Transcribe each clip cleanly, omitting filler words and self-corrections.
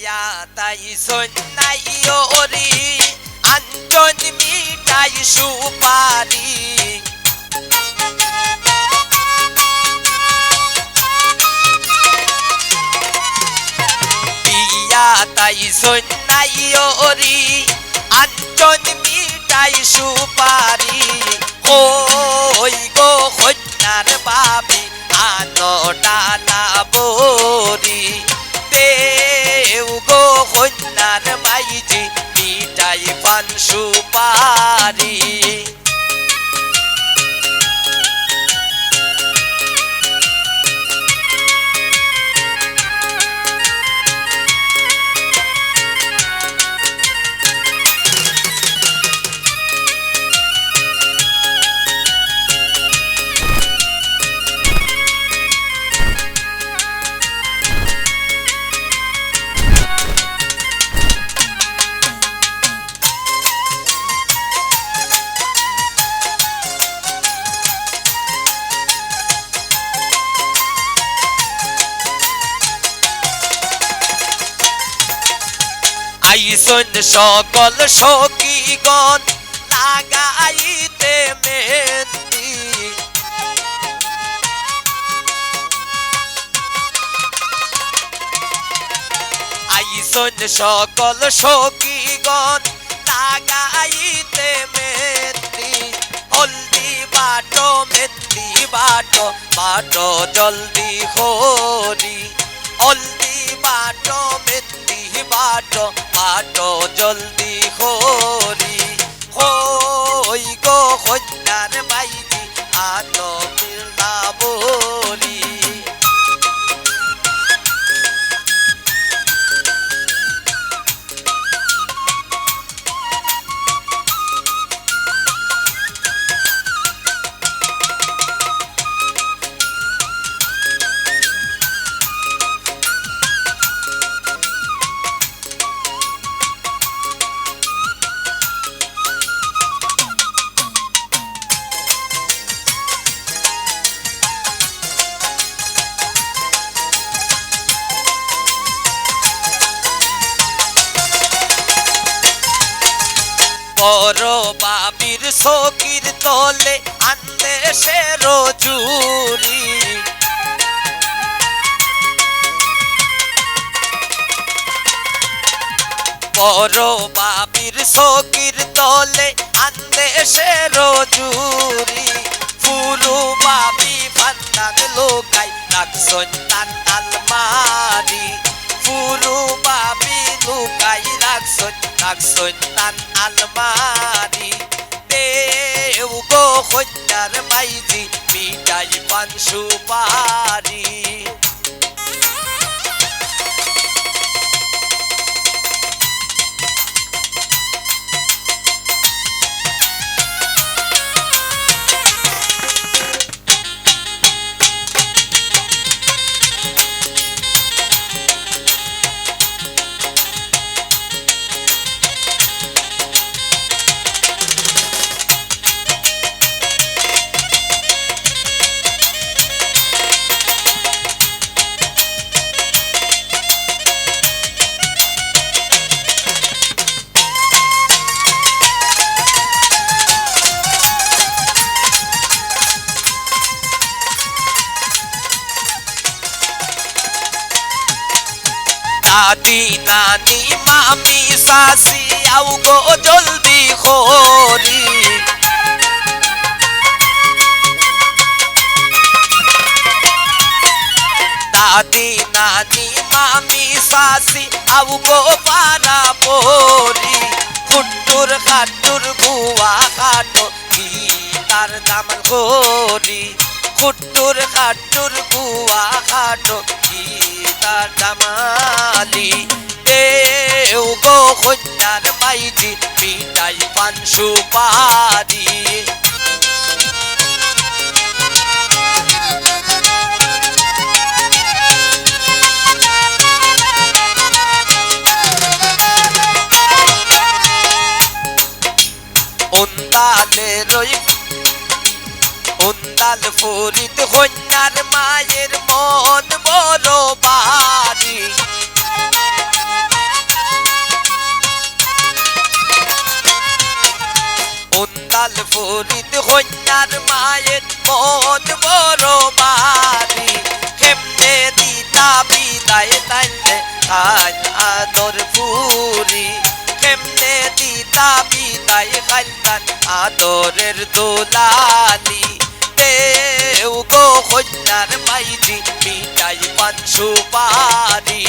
পিয়া তাই সন্ন্যাই ওরি আঞ্চন মিটাই সুপারি পিয়া তাই সন্ন্যাই ওরি আঞ্চন মিটাই সুপারি ওই গো কন্যার বাবি আনো ডালা বরি দেও গো কন্যার মাইজি মিটাই পান সুপারি আইসন সকল সখীগণ লাগাইতে মেহেন্দি আইসন সকল সখীগণ লাগাইতে মেহেন্দি হলদি বাটো মেহেন্দি বাটো বাটো জলদি হরি হলদি বাটো মেহেন্দি বাটো বাটো জলদি হরি হই গো কন্যার মাইজি আনো মিলা বরি বড় বাবির সখীর তলে আনতে সে রজুরি বড় বাবির সখীর তলে আনতে সে রজুরি ফুলু বাবি ফান্দান লোকাই রাখছন তান আলমারি ফুলু বাবি লুকাই রাখছন রাখছন তান আলমারি দেও গো কন্যার মাইজি মিটাই পান সুপারি দাদি নানি মামি সাসি আও গো জলদি হরি দাদি নানি মামি সাসি আও গো পারা পরি খুট্টুর খাট্টুর গুয়া খাটো কি তার দামান করি খুট্টুর খাট্টুর গুয়া খাটো কি তার দামালি দেও গো কন্যার মাইজি মিটাই পান সুপারি উন্দাল ফরিদ কন্যার মায়ের মন বড় বাড়ি ফরিদ কন্যার মায়ের মন বড় বাড়ি কেমনে দিতা বিদায় তাইলে কাল আদর ফুরি কেমনে দিতা বিদায় কাল তান আদরের দোলালি দেও গো কন্যার মাইজি মিঠাই পান সুপারি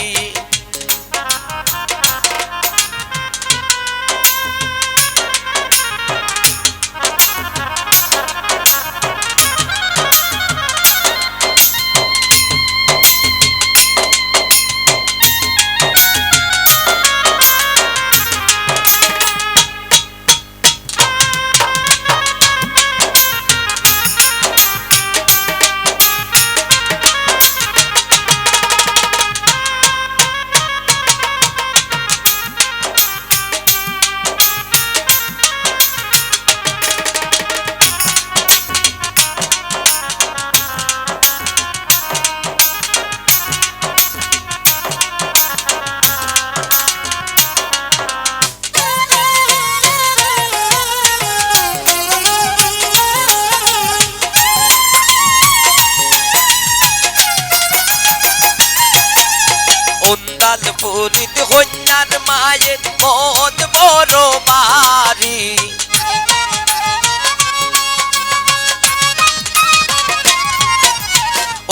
উন্দাল ফরিদ কন্যার মায়ের মন বড় বাড়ি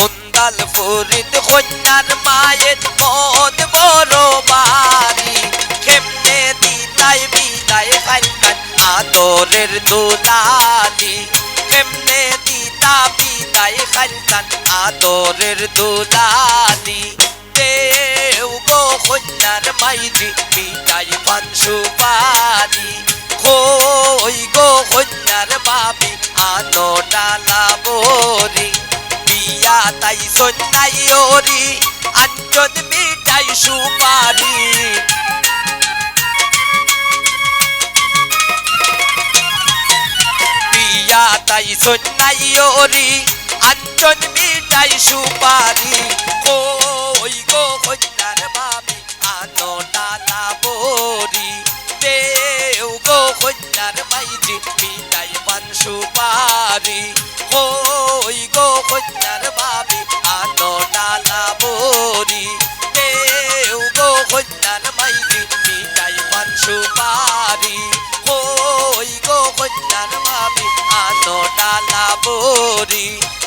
উন্দাল ফরিদ কন্যার মায়ের মন বড় বাড়ি কেমনে দিতাই বিদায় খাইতান আদরের দোলালি কেমনে দিতা বিদায় খাইতান আদরের দোলালি দেও গো কন্যার মাইজি মিঠাই পান সুপারি কই গো কন্যার বাবি আনো ডালা বরি বিয়া তাই সন্ন্যাই ওরি আঞ্জন মিঠাই সুপারি বিয়া তাই সন্ন্যাই ওরি আঞ্জন মিঠাই সুপারি কই গো কন্যার বাবি আনো ডালা বরি দেও গো কন্যার মাইজি মিঠাই পান সুপারি কই গো কন্যার বাবি আনো ডালা বরি দেও গো কন্যার মাইজি মিঠাই পান সুপারি কই গো কন্যার বাবি আনো ডালা বরি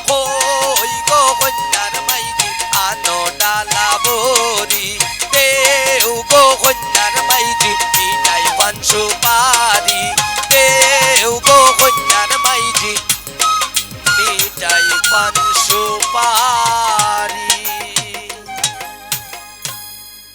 কই গো কন্যার মাইজি আনো ডালা বরি দেও গো কন্যার মাইজি মিঠাই পান সুপারি দেও গো কন্যার মাইজি মিঠাই পান